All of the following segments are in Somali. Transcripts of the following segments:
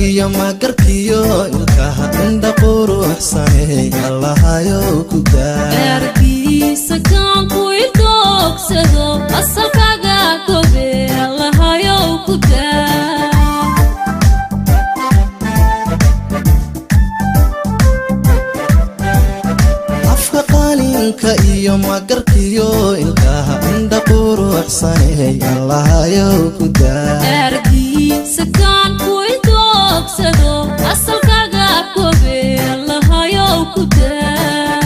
iyo magarkiyo ilkaha indha quruxsane allahayo ku daa erkiisa kaan ku ilkoogsado asalkaaga gobe allahayo ku daa afka qalinka iyo magarkiyo ilkaha indha quruxsane allahayo ku daa erkiisa kaan ku ilkoogsado asalkaaga gobe allahayo ku daa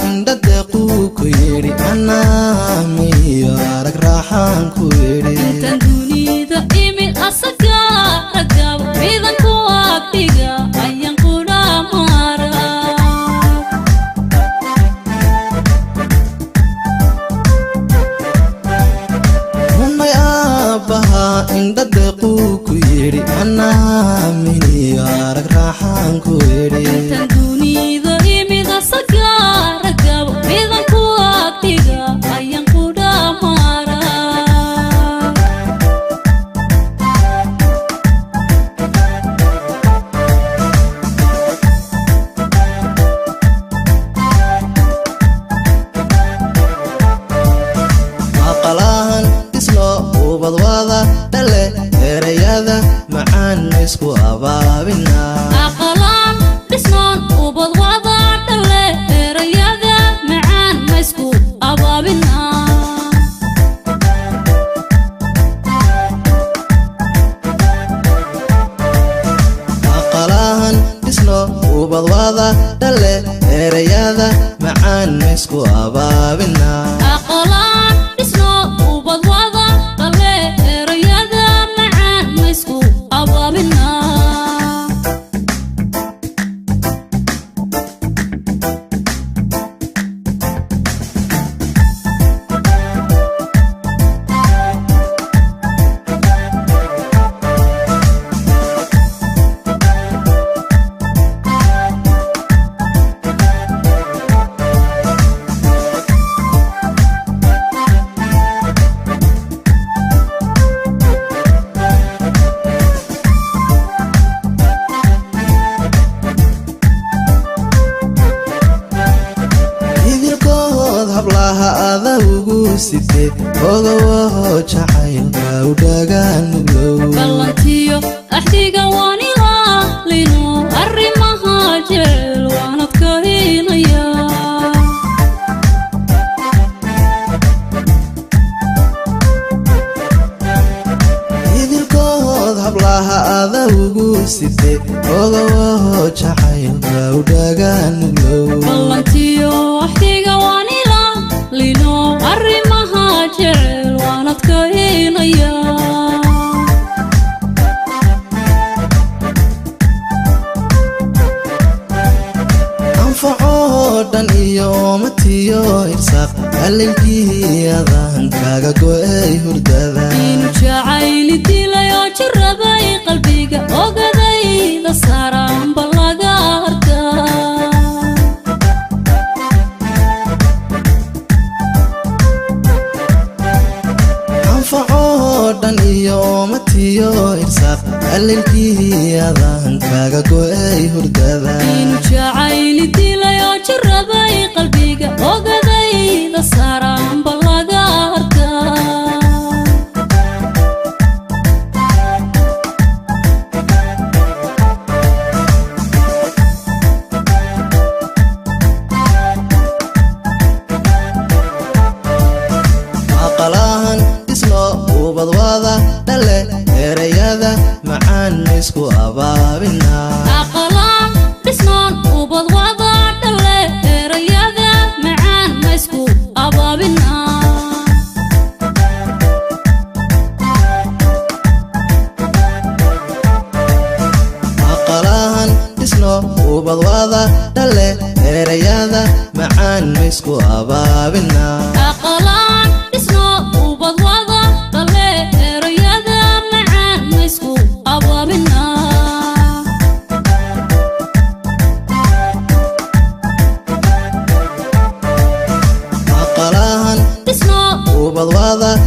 inda deequu ku yidhi anaamiyo arag raaxaan ku yidhi intaan dunida imid asaga ragab ciidanku agdhiga ayaan qudha mara unay aabbaha indha deequu ku yidhi anaamiyo arag raaxaan ku yidhi intaan dunida imid asaga ragab ciidanku agdhiga ayaan qudha mara aqalahan islo ubadwada dhale erayada macaan isku abaabina aqalaan dhisnoon ubadwada dhale erayada macaan ma isku abaabina aqalahan islo ubadwada dhale erayada macaan isku abaabina aqalaan dhisno ubadwada dhale erayada macaan ma isku abaabina hablaha ada ugu sitee ogawaho jacaylka u dhagaanuglow ballantiyo axdiga waan ilaalino arrimaha jecel waan adkaynaya idilkood hablaha ada ugu sitee ogawaho jacaylka u dhagaanuglow ballantiyo axdiga waan lino arrimaha jecel waan adkaynaya anfacoo dhan iyo matiyo irsaaq qallinkii adaan kaga go'ay hurdada inu jacayli dilayo jirabay qalbiga ogadayda saaraanba laga hartaa anfacoo dhan iyo matiyo irsaaq qallinkii adaan kaga go'ay hurdada inu jacayli dilayo jirabay qalbiga ogadayda saaraanba laga hartaa aqalahan islo ubadwada dhale erayada macaan isku abaabina aqalaan dhisnoon ubadwada dhale erayada macaan ma isku abaabina wadwada